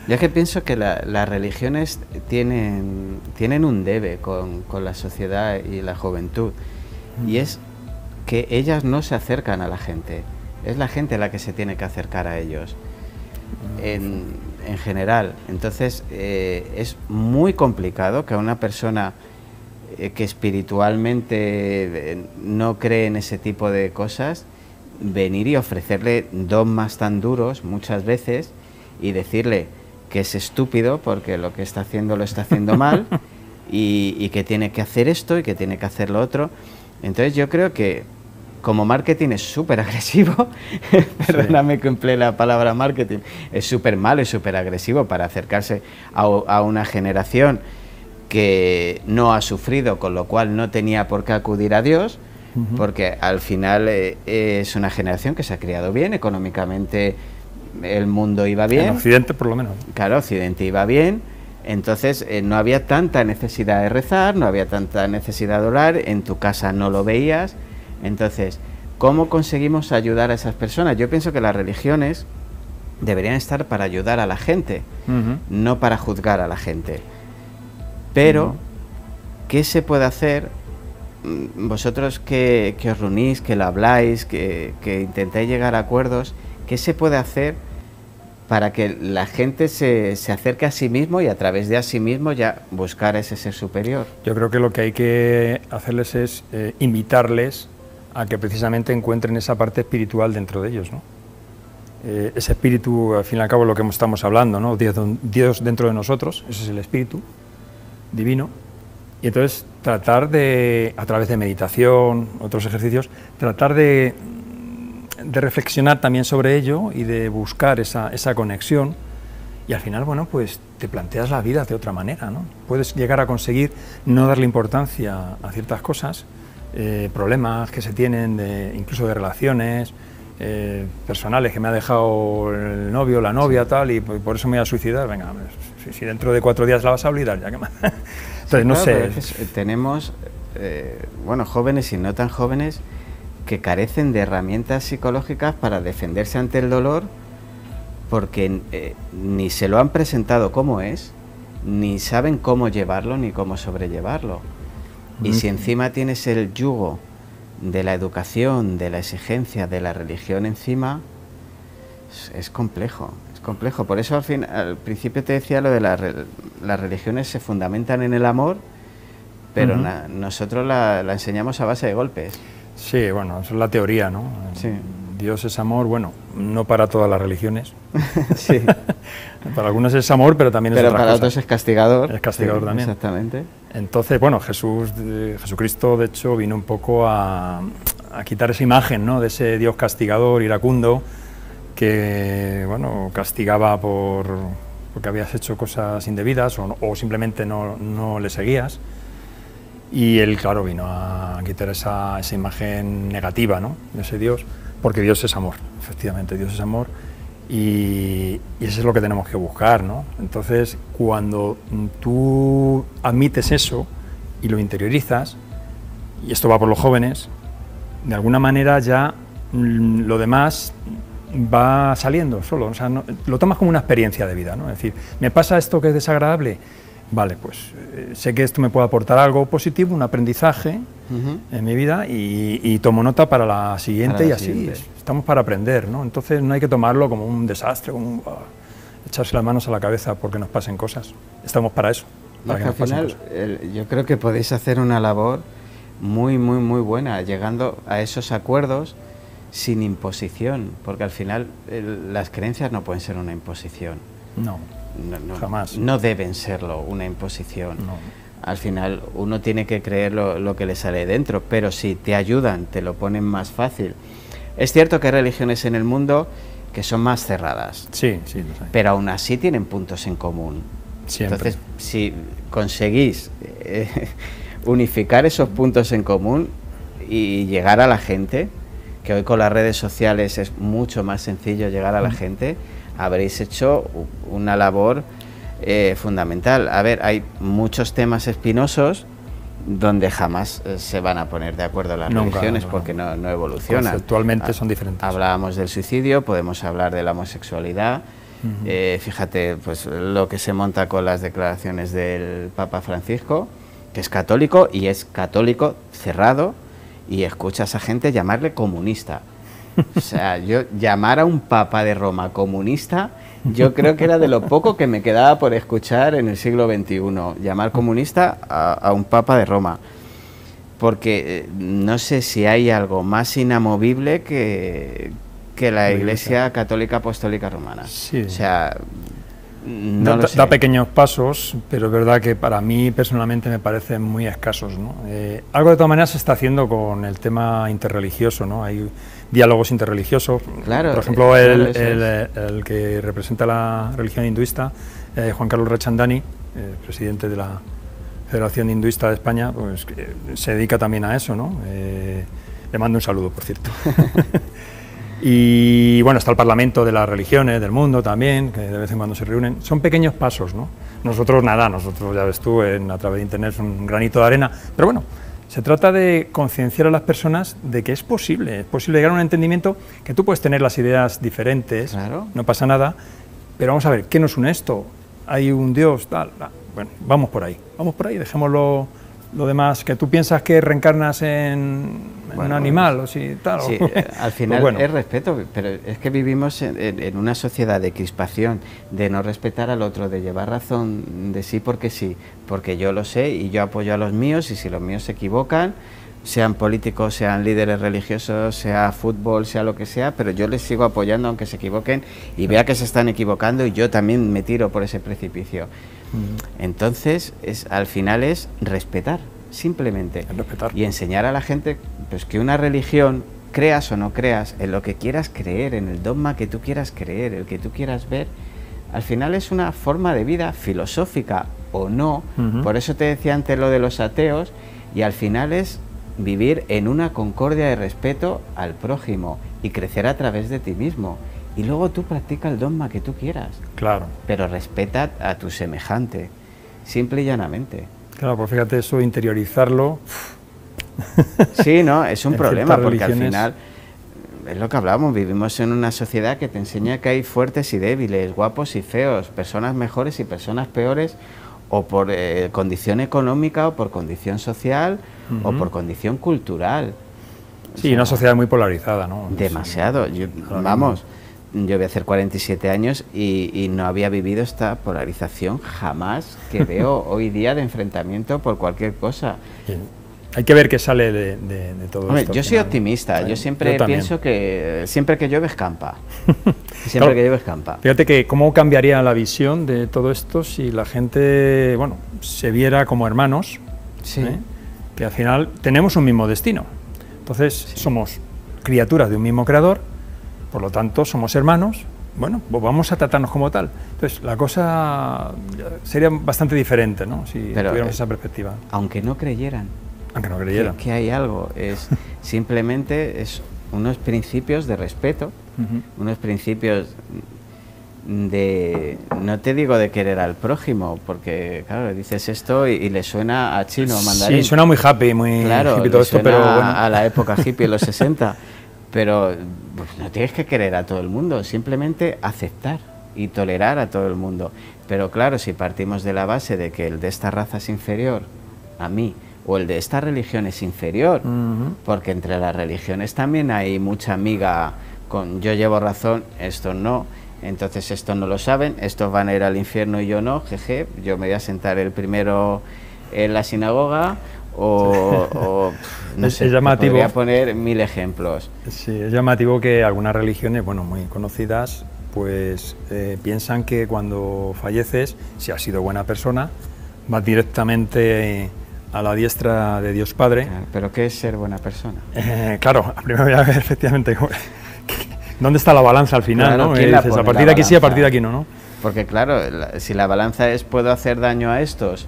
Yo es que pienso que las religiones tienen un debe con la sociedad y la juventud, y es que ellas no se acercan a la gente, es la gente la que se tiene que acercar a ellos, en general. Entonces es muy complicado que a una persona que espiritualmente no cree en ese tipo de cosas, venir y ofrecerle dogmas tan duros muchas veces y decirle que es estúpido porque lo que está haciendo lo está haciendo mal y que tiene que hacer esto y que tiene que hacer lo otro. Entonces yo creo que como marketing es súper agresivo, perdóname que emplee la palabra marketing, es súper malo y súper agresivo para acercarse a una generación que no ha sufrido, con lo cual no tenía por qué acudir a Dios, porque al final es una generación que se ha criado bien, económicamente el mundo iba bien. En Occidente por lo menos. Claro, Occidente iba bien, entonces no había tanta necesidad de rezar, no había tanta necesidad de orar, en tu casa no lo veías. Entonces, ¿cómo conseguimos ayudar a esas personas? Yo pienso que las religiones deberían estar para ayudar a la gente, no para juzgar a la gente. Pero, ¿qué se puede hacer? Vosotros que os reunís, que lo habláis, que intentáis llegar a acuerdos, ¿qué se puede hacer para que la gente se acerque a sí mismo y a través de a sí mismo ya buscar ese ser superior? Yo creo que lo que hay que hacerles es invitarles a que precisamente encuentren esa parte espiritual dentro de ellos, ¿no? Ese espíritu, al fin y al cabo, lo que estamos hablando, ¿no? Dios dentro de nosotros, ese es el espíritu divino, y entonces tratar de, a través de meditación, otros ejercicios, tratar de reflexionar también sobre ello y de buscar esa conexión, y al final, bueno, pues te planteas la vida de otra manera, ¿no? Puedes llegar a conseguir no darle importancia a ciertas cosas, problemas que se tienen, incluso de relaciones personales, que me ha dejado el novio, la novia, tal, y por eso me voy a suicidar. Venga, si dentro de 4 días la vas a olvidar, ya que más. Entonces, no sé. Tenemos, bueno, jóvenes y no tan jóvenes que carecen de herramientas psicológicas para defenderse ante el dolor, porque ni se lo han presentado como es, ni saben cómo llevarlo, ni cómo sobrellevarlo. Y si encima tienes el yugo de la educación, de la exigencia, de la religión encima, es complejo, es complejo. Por eso al principio te decía lo de las religiones se fundamentan en el amor, pero nosotros la enseñamos a base de golpes. Sí, bueno, eso es la teoría, ¿no? Sí. Dios es amor, bueno, no para todas las religiones. Sí. Para algunos es amor, pero también es otra cosa. Pero para otros es castigador. Es castigador, sí, también. Exactamente. Entonces, bueno, Jesucristo, de hecho, vino un poco a quitar esa imagen, ¿no?, de ese Dios castigador, iracundo, que, bueno, castigaba porque habías hecho cosas indebidas o simplemente no le seguías. Y él, claro, vino a quitar esa imagen negativa, ¿no?, de ese Dios, porque Dios es amor, efectivamente, Dios es amor, y eso es lo que tenemos que buscar, ¿no? Entonces, cuando tú admites eso y lo interiorizas, y esto va por los jóvenes, de alguna manera ya lo demás va saliendo solo, o sea, lo tomas como una experiencia de vida, ¿no? Es decir, ¿me pasa esto que es desagradable? Vale, pues sé que esto me puede aportar algo positivo, un aprendizaje en mi vida, y tomo nota para la siguiente, y así estamos para aprender, ¿no? Entonces no hay que tomarlo como un desastre, como echarse las manos a la cabeza porque nos pasen cosas. Estamos para eso. Para que al final, yo creo que podéis hacer una labor muy buena, llegando a esos acuerdos sin imposición, porque al final las creencias no pueden ser una imposición. No, jamás. No deben serlo una imposición. No. Al final uno tiene que creer lo que le sale dentro, pero si te ayudan, te lo ponen más fácil. Es cierto que hay religiones en el mundo que son más cerradas, sí, lo sé, pero aún así tienen puntos en común. Siempre. Entonces, si conseguís unificar esos puntos en común y llegar a la gente, que hoy con las redes sociales es mucho más sencillo llegar a la gente, habréis hecho una labor fundamental. A ver, hay muchos temas espinosos donde jamás se van a poner de acuerdo las religiones porque no evolucionan. Conceptualmente son diferentes. Hablábamos del suicidio, podemos hablar de la homosexualidad. Fíjate, pues lo que se monta con las declaraciones del Papa Francisco, que es católico y es católico cerrado, y escuchas a gente llamarle comunista. O sea, yo llamar a un Papa de Roma comunista, yo creo que era de lo poco que me quedaba por escuchar en el siglo XXI, llamar comunista a un Papa de Roma. Porque no sé si hay algo más inamovible que la Iglesia Católica Apostólica Romana. Sí. O sea, no lo sé. Da pequeños pasos, pero es verdad que para mí personalmente me parecen muy escasos, ¿no? Algo de todas maneras se está haciendo con el tema interreligioso, ¿no? Hay diálogos interreligiosos. Claro, por ejemplo, el que representa la religión hinduista, Juan Carlos Rechandani, presidente de la Federación Hinduista de España, pues se dedica también a eso, ¿no? Le mando un saludo, por cierto. Y bueno, está el Parlamento de las Religiones del mundo también, que de vez en cuando se reúnen. Son pequeños pasos, ¿no? Nosotros nada, nosotros ya ves tú, a través de Internet son un granito de arena, pero bueno, se trata de concienciar a las personas de que es posible llegar a un entendimiento, que tú puedes tener las ideas diferentes, claro, no pasa nada, pero vamos a ver, ¿qué nos une esto? Hay un Dios, tal. Bueno, vamos por ahí, dejémoslo. Lo demás, que tú piensas que reencarnas en un animal o si tal. Sí, al final pues es respeto, pero es que vivimos en una sociedad de crispación, de no respetar al otro, de llevar razón de sí, porque yo lo sé y yo apoyo a los míos, y si los míos se equivocan, sean políticos, sean líderes religiosos, sea fútbol, sea lo que sea, pero yo les sigo apoyando aunque se equivoquen y vea que se están equivocando, y yo también me tiro por ese precipicio. Entonces, al final es respetar, simplemente, y enseñar a la gente pues que una religión, creas o no creas, en lo que quieras creer, en el dogma que tú quieras creer, el que tú quieras ver, al final es una forma de vida filosófica o no. Por eso te decía antes lo de los ateos, y al final es vivir en una concordia de respeto al prójimo y crecer a través de ti mismo. Y luego tú practica el dogma que tú quieras. Claro. Pero respeta a tu semejante, simple y llanamente. Claro, pues fíjate, eso, interiorizarlo. Sí, no, es un problema, porque al final, es lo que hablamos, vivimos en una sociedad que te enseña que hay fuertes y débiles, guapos y feos, personas mejores y personas peores, o por condición económica, o por condición social, o por condición cultural. Sí, o sea, una sociedad muy polarizada, ¿no? Demasiado. Yo voy a hacer 47 años y no había vivido esta polarización jamás que veo hoy día de enfrentamiento por cualquier cosa. Hay que ver qué sale de todo esto. Yo soy optimista, yo siempre pienso que siempre que llueve escampa. Siempre que llueve escampa. Fíjate que cómo cambiaría la visión de todo esto si la gente, bueno, se viera como hermanos, sí, que al final tenemos un mismo destino. Entonces somos criaturas de un mismo creador, por lo tanto somos hermanos, bueno, pues vamos a tratarnos como tal. Entonces la cosa sería bastante diferente, ¿no? Si tuviéramos esa perspectiva. Aunque no creyeran. Aunque no creyeran. Que hay algo, simplemente es unos principios de respeto, unos principios de, no te digo de querer al prójimo, porque claro, dices esto y le suena a chino, mandarín. Sí, suena muy happy, muy claro, hippie todo esto, pero bueno. A la época hippie, los 60, pero pues, no tienes que querer a todo el mundo, simplemente aceptar y tolerar a todo el mundo. Pero claro, si partimos de la base de que el de esta raza es inferior a mí, o el de esta religión es inferior, porque entre las religiones también hay mucha miga con yo llevo razón, estos no, entonces estos no lo saben, estos van a ir al infierno y yo no, jeje, yo me voy a sentar el primero en la sinagoga, o no sé, es llamativo. Podría poner 1000 ejemplos. Sí, es llamativo que algunas religiones, bueno, muy conocidas, pues piensan que cuando falleces, si has sido buena persona, vas directamente a la diestra de Dios Padre. Claro, ¿pero qué es ser buena persona? Claro, primero voy a ver efectivamente dónde está la balanza al final, claro, ¿no? Dices, a partir de aquí sí, a partir de aquí no, ¿no? Porque claro, si la balanza es puedo hacer daño a estos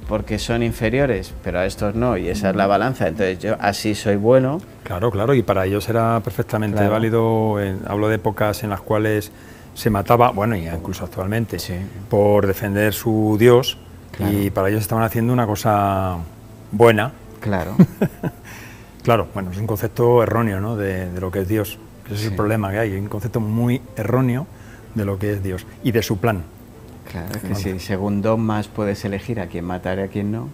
porque son inferiores, pero a estos no, y esa es la balanza, entonces yo así soy bueno. Claro, claro, y para ellos era perfectamente válido. Hablo de épocas en las cuales se mataba, bueno, y incluso actualmente, Sí. por defender su Dios, Claro. y para ellos estaban haciendo una cosa buena. Claro. Claro, bueno, es un concepto erróneo, ¿no?, de lo que es Dios. Ese es Sí. el problema que hay un concepto muy erróneo de lo que es Dios y de su plan. Claro, es que si según dogmas puedes elegir a quién matar y a quién no,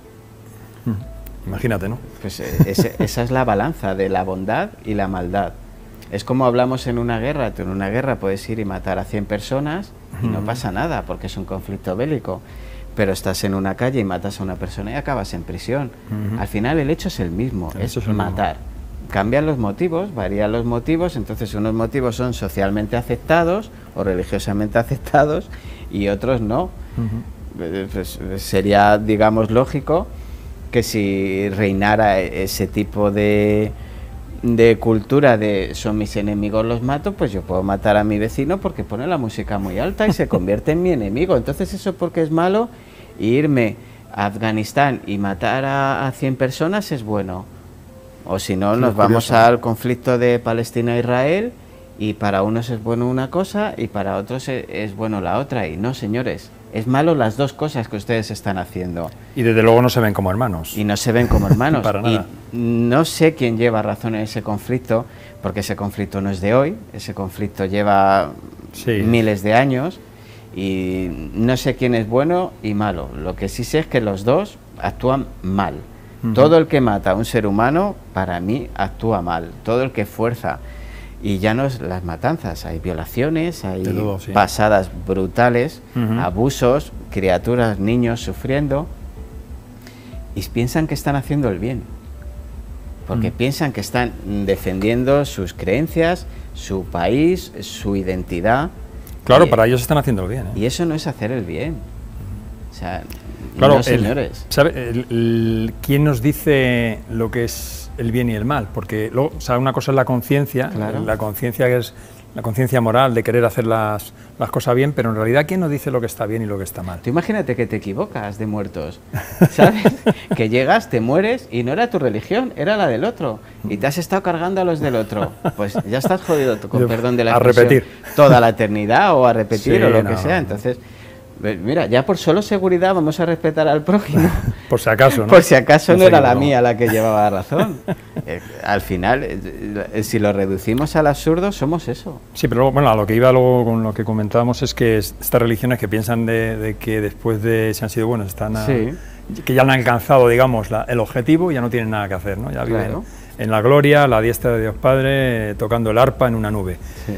Imagínate, ¿no? pues esa es la balanza de la bondad y la maldad. Es como hablamos en una guerra. Tú en una guerra puedes ir y matar a 100 personas y no pasa nada porque es un conflicto bélico. Pero estás en una calle y matas a una persona y acabas en prisión. Al final el hecho es el mismo, El es hecho es el mismo. matar. Cambian los motivos, varían los motivos, entonces unos motivos son socialmente aceptados o religiosamente aceptados y otros no. Pues sería, digamos, lógico que si reinara ese tipo de cultura de son mis enemigos, los mato, pues yo puedo matar a mi vecino porque pone la música muy alta y se convierte en mi enemigo. Entonces eso porque es malo, y irme a Afganistán y matar a 100 personas es bueno. O si no, Sí, nos es vamos curioso. al conflicto de Palestina-Israel y para unos es bueno una cosa y para otros es bueno la otra. Y no, señores, es malo las dos cosas que ustedes están haciendo. Y desde luego no se ven como hermanos. Y no se ven como hermanos. Para nada. Y no sé quién lleva razón en ese conflicto, porque ese conflicto no es de hoy, ese conflicto lleva Sí. miles de años y no sé quién es bueno y malo. Lo que sí sé es que los dos actúan mal. Todo el que mata a un ser humano, para mí, actúa mal. Todo el que fuerza. Y ya no es las matanzas, hay violaciones, hay De todo, sí. pasadas brutales, Ujú. abusos, criaturas, niños sufriendo, y piensan que están haciendo el bien, porque piensan que están defendiendo sus creencias, su país, su identidad. Claro, y, para ellos están haciendo el bien, ¿eh? y eso no es hacer el bien. O sea, Claro, no, señores. ¿Quién nos dice lo que es el bien y el mal? Porque luego, o sea, una cosa es la conciencia, Claro. la conciencia que es la conciencia moral de querer hacer las cosas bien, pero en realidad ¿quién nos dice lo que está bien y lo que está mal? Tú imagínate que te equivocas de muertos, ¿sabes? Que llegas, te mueres y no era tu religión, era la del otro. Y te has estado cargando a los del otro. Pues ya estás jodido, con perdón de la A expresión, repetir. toda la eternidad o a repetir Sí, o lo que no. sea. Entonces, mira, ya por solo seguridad vamos a respetar al prójimo. Por si acaso, ¿no? Por si acaso no sé era qué, la no. mía la que llevaba razón. Al final, si lo reducimos al absurdo, somos eso. Sí, pero luego, bueno, a lo que iba luego con lo que comentábamos es que estas religiones que piensan de que después de si han sido buenos están Sí. que ya han alcanzado, digamos, el objetivo, ya no tienen nada que hacer, ¿no? Ya viven Claro. en la gloria, a la diestra de Dios Padre, tocando el arpa en una nube. Sí.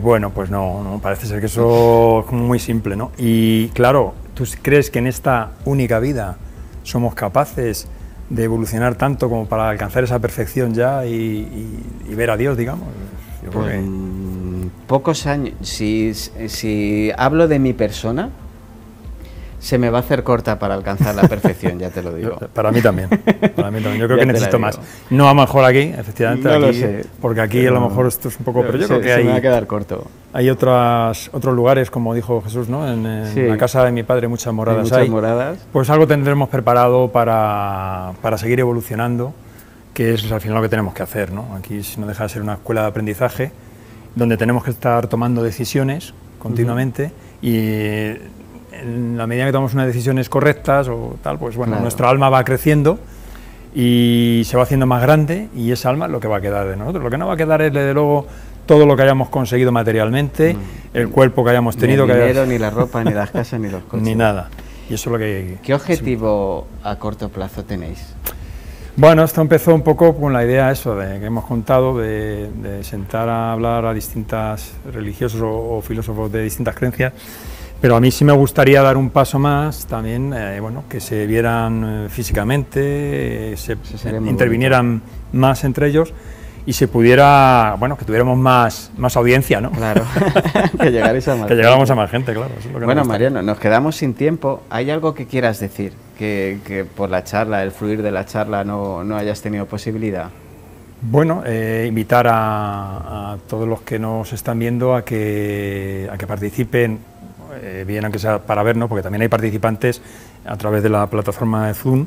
Bueno, pues no, parece ser que eso es como muy simple, ¿no? Y claro, ¿tú crees que en esta única vida somos capaces de evolucionar tanto como para alcanzar esa perfección ya y ver a Dios, digamos? Yo creo Pues, que- pocos años. Si hablo de mi persona, se me va a hacer corta para alcanzar la perfección, ya te lo digo. Para mí también. Para mí también. Yo creo Ya que te la necesito digo. más. No a lo mejor aquí, efectivamente, No lo aquí, sé. porque aquí a lo mejor esto es un poco. Pero yo creo que se me va a hay, quedar corto. hay otros lugares, como dijo Jesús, ¿no? En Sí. la casa de mi padre muchas Hay moradas muchas hay. moradas. Pues algo tendremos preparado para seguir evolucionando, que es al final lo que tenemos que hacer, ¿no? Aquí no deja de ser una escuela de aprendizaje donde tenemos que estar tomando decisiones continuamente y en la medida que tomamos unas decisiones correctas o tal, pues bueno, Claro. nuestra alma va creciendo y se va haciendo más grande y esa alma es lo que va a quedar de nosotros. Lo que no va a quedar es, desde luego, todo lo que hayamos conseguido materialmente, el cuerpo que hayamos tenido, Ni el que dinero, ni la ropa, ni las casas, ni los coches. ni nada. Y eso es lo que... ¿Qué objetivo a corto plazo tenéis? Bueno, esto empezó un poco con la idea eso de que hemos contado de sentar a hablar a distintos religiosos o filósofos de distintas creencias, pero a mí sí me gustaría dar un paso más también, bueno, que se vieran físicamente, sería muy intervinieran más entre ellos y se pudiera, bueno, que tuviéramos más audiencia, ¿no? Claro, que llegarais a más. Que llegáramos a más gente, claro. Eso es lo que Bueno, nos gusta. Mariano, nos quedamos sin tiempo. ¿Hay algo que quieras decir? Que por la charla, el fluir de la charla, no hayas tenido posibilidad. Bueno, invitar a todos los que nos están viendo a que participen, bien aunque sea para vernos, porque también hay participantes a través de la plataforma de Zoom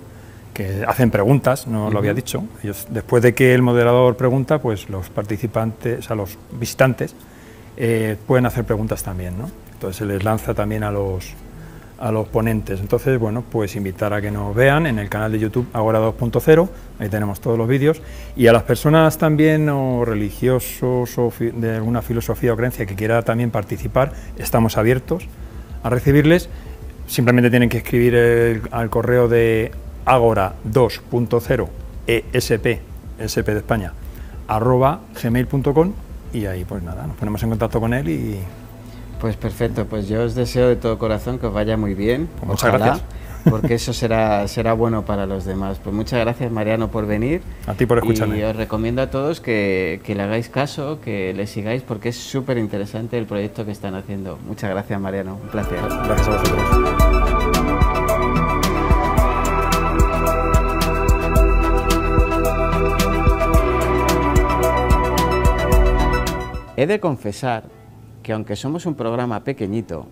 que hacen preguntas, no lo había dicho. Ellos, después de que el moderador pregunta, pues los participantes, o sea, los visitantes pueden hacer preguntas también, ¿no? Entonces se les lanza también a los ponentes. Entonces, bueno, pues invitar a que nos vean en el canal de YouTube Agora 2.0, ahí tenemos todos los vídeos, y a las personas también o religiosos o de alguna filosofía o creencia que quiera también participar, estamos abiertos a recibirles. Simplemente tienen que escribir al correo de Agora 2.0 ESP de España @gmail.com, y ahí pues nada, nos ponemos en contacto con él y... Pues perfecto, pues yo os deseo de todo corazón que os vaya muy bien. Pues muchas gracias. Porque eso será bueno para los demás. Pues muchas gracias, Mariano, por venir. A ti por escucharme. Y os recomiendo a todos que le hagáis caso, que le sigáis, porque es súper interesante el proyecto que están haciendo. Muchas gracias, Mariano, un placer. Gracias a vosotros. He de confesar que aunque somos un programa pequeñito,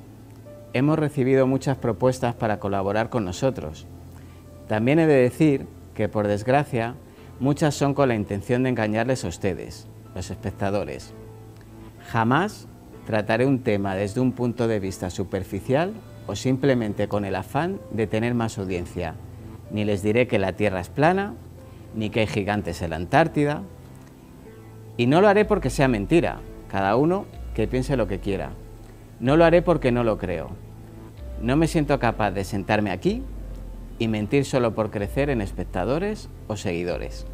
hemos recibido muchas propuestas para colaborar con nosotros. También he de decir que, por desgracia, muchas son con la intención de engañarles a ustedes, los espectadores. Jamás trataré un tema desde un punto de vista superficial o simplemente con el afán de tener más audiencia. Ni les diré que la Tierra es plana, ni que hay gigantes en la Antártida. Y no lo haré porque sea mentira, cada uno que piense lo que quiera. No lo haré porque no lo creo. No me siento capaz de sentarme aquí y mentir solo por crecer en espectadores o seguidores.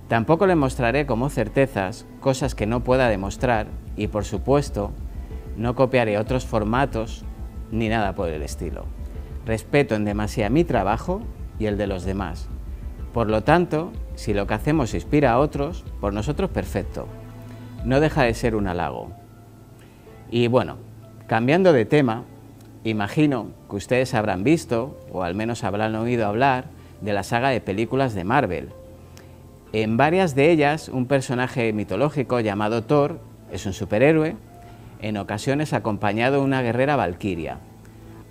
Tampoco le mostraré como certezas cosas que no pueda demostrar y, por supuesto, no copiaré otros formatos ni nada por el estilo. Respeto en demasía mi trabajo y el de los demás. Por lo tanto, si lo que hacemos inspira a otros, por nosotros perfecto. No deja de ser un halago. Y bueno, cambiando de tema, imagino que ustedes habrán visto, o al menos habrán oído hablar, de la saga de películas de Marvel. En varias de ellas, un personaje mitológico llamado Thor es un superhéroe, en ocasiones acompañado de una guerrera valquiria.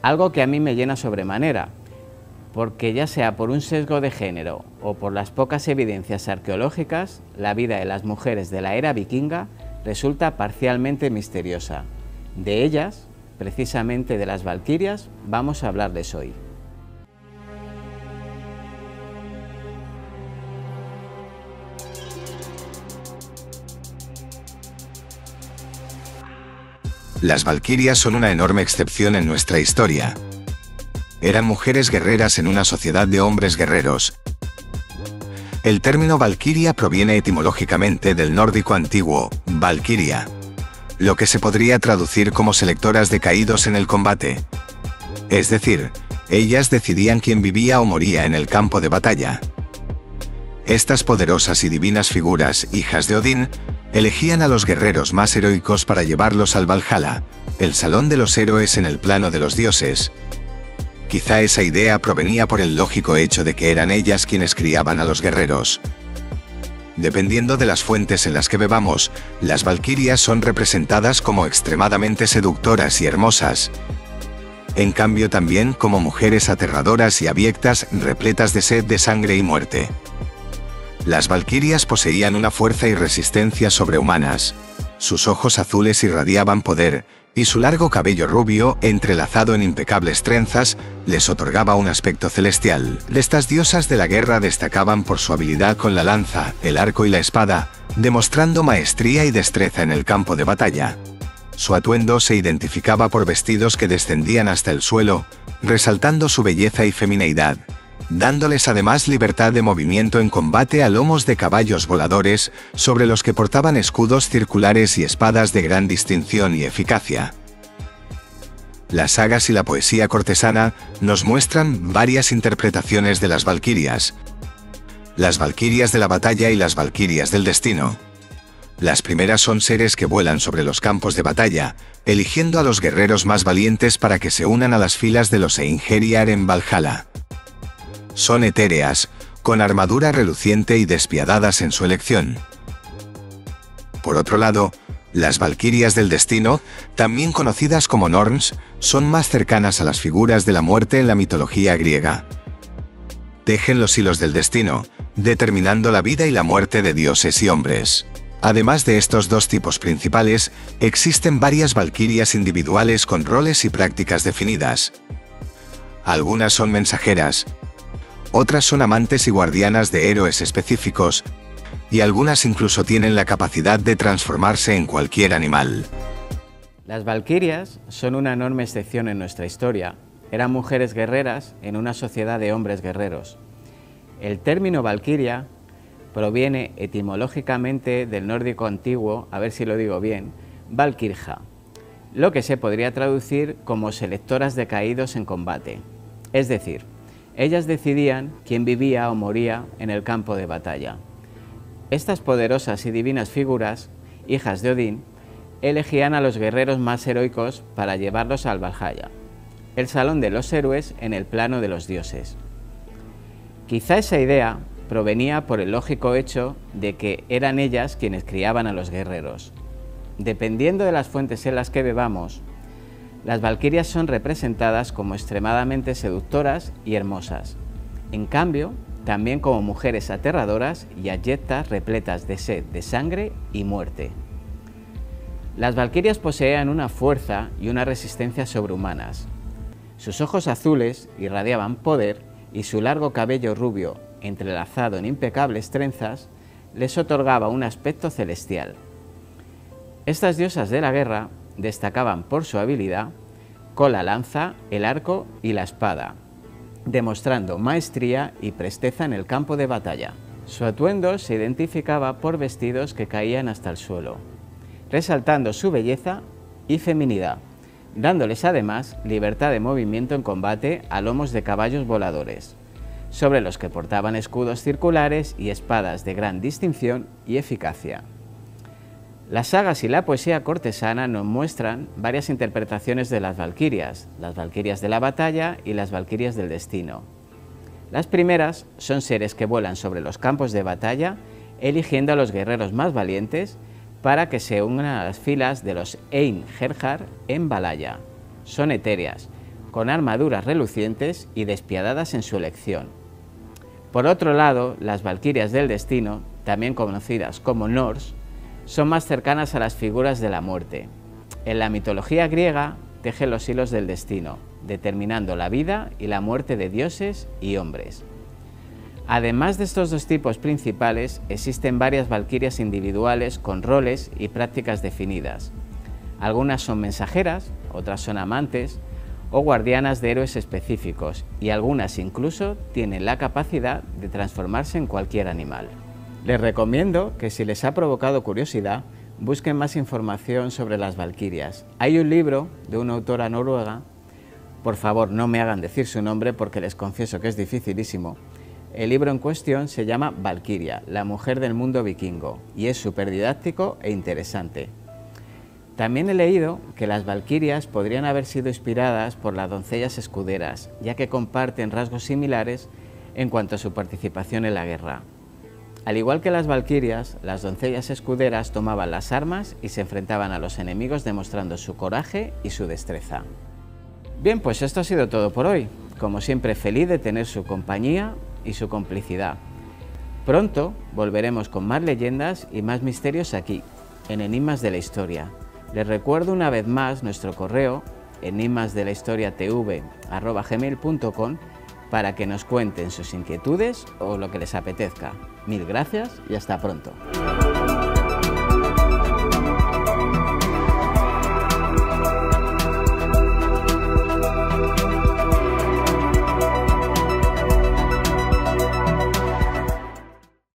Algo que a mí me llena sobremanera, porque ya sea por un sesgo de género o por las pocas evidencias arqueológicas, la vida de las mujeres de la era vikinga resulta parcialmente misteriosa. De ellas, precisamente de las valquirias, vamos a hablarles hoy. Las valquirias son una enorme excepción en nuestra historia. Eran mujeres guerreras en una sociedad de hombres guerreros. El término valquiria proviene etimológicamente del nórdico antiguo, valquiria, lo que se podría traducir como selectoras de caídos en el combate. Es decir, ellas decidían quién vivía o moría en el campo de batalla. Estas poderosas y divinas figuras, hijas de Odín, elegían a los guerreros más heroicos para llevarlos al Valhalla, el salón de los héroes en el plano de los dioses. Quizá esa idea provenía por el lógico hecho de que eran ellas quienes criaban a los guerreros. Dependiendo de las fuentes en las que bebamos, las valquirias son representadas como extremadamente seductoras y hermosas. En cambio también como mujeres aterradoras y abyectas, repletas de sed de sangre y muerte. Las valquirias poseían una fuerza y resistencia sobrehumanas. Sus ojos azules irradiaban poder, y su largo cabello rubio, entrelazado en impecables trenzas, les otorgaba un aspecto celestial. Estas diosas de la guerra destacaban por su habilidad con la lanza, el arco y la espada, demostrando maestría y destreza en el campo de batalla. Su atuendo se identificaba por vestidos que descendían hasta el suelo, resaltando su belleza y femineidad, dándoles además libertad de movimiento en combate a lomos de caballos voladores, sobre los que portaban escudos circulares y espadas de gran distinción y eficacia. Las sagas y la poesía cortesana nos muestran varias interpretaciones de las valquirias. Las valquirias de la batalla y las valquirias del destino. Las primeras son seres que vuelan sobre los campos de batalla, eligiendo a los guerreros más valientes para que se unan a las filas de los Einherjar en Valhalla. Son etéreas, con armadura reluciente y despiadadas en su elección. Por otro lado, las valquirias del destino, también conocidas como Norns, son más cercanas a las figuras de la muerte en la mitología griega. Tejen los hilos del destino, determinando la vida y la muerte de dioses y hombres. Además de estos dos tipos principales, existen varias valquirias individuales con roles y prácticas definidas. Algunas son mensajeras, otras son amantes y guardianas de héroes específicos, y algunas incluso tienen la capacidad de transformarse en cualquier animal. Las valquirias son una enorme excepción en nuestra historia. Eran mujeres guerreras en una sociedad de hombres guerreros. El término valquiria proviene etimológicamente del nórdico antiguo, a ver si lo digo bien, Valkyrja, lo que se podría traducir como selectoras de caídos en combate. Es decir, ellas decidían quién vivía o moría en el campo de batalla. Estas poderosas y divinas figuras, hijas de Odín, elegían a los guerreros más heroicos para llevarlos al Valhalla, el salón de los héroes en el plano de los dioses. Quizá esa idea provenía por el lógico hecho de que eran ellas quienes criaban a los guerreros. Dependiendo de las fuentes en las que bebamos, las valquirias son representadas como extremadamente seductoras y hermosas. En cambio, también como mujeres aterradoras y abyectas repletas de sed, de sangre y muerte. Las valquirias poseían una fuerza y una resistencia sobrehumanas. Sus ojos azules irradiaban poder y su largo cabello rubio, entrelazado en impecables trenzas, les otorgaba un aspecto celestial. Estas diosas de la guerra destacaban por su habilidad con la lanza, el arco y la espada, demostrando maestría y presteza en el campo de batalla. Su atuendo se identificaba por vestidos que caían hasta el suelo, resaltando su belleza y feminidad, dándoles además libertad de movimiento en combate a lomos de caballos voladores, sobre los que portaban escudos circulares y espadas de gran distinción y eficacia. Las sagas y la poesía cortesana nos muestran varias interpretaciones de las valquirias de la batalla y las valquirias del destino. Las primeras son seres que vuelan sobre los campos de batalla, eligiendo a los guerreros más valientes para que se unan a las filas de los Einherjar en Valhalla. Son etéreas, con armaduras relucientes y despiadadas en su elección. Por otro lado, las valquirias del destino, también conocidas como Norse, son más cercanas a las figuras de la muerte. En la mitología griega tejen los hilos del destino, determinando la vida y la muerte de dioses y hombres. Además de estos dos tipos principales, existen varias valquirias individuales con roles y prácticas definidas. Algunas son mensajeras, otras son amantes o guardianas de héroes específicos, y algunas incluso tienen la capacidad de transformarse en cualquier animal. Les recomiendo que, si les ha provocado curiosidad, busquen más información sobre las valquirias. Hay un libro de una autora noruega, por favor no me hagan decir su nombre porque les confieso que es dificilísimo. El libro en cuestión se llama Valquiria, la mujer del mundo vikingo, y es súper didáctico e interesante. También he leído que las valquirias podrían haber sido inspiradas por las doncellas escuderas, ya que comparten rasgos similares en cuanto a su participación en la guerra. Al igual que las valquirias, las doncellas escuderas tomaban las armas y se enfrentaban a los enemigos demostrando su coraje y su destreza. Bien, pues esto ha sido todo por hoy. Como siempre, feliz de tener su compañía y su complicidad. Pronto volveremos con más leyendas y más misterios aquí, en Enigmas de la Historia. Les recuerdo una vez más nuestro correo enigmasdelahistoriatv@gmail.com para que nos cuenten sus inquietudes o lo que les apetezca. Mil gracias y hasta pronto.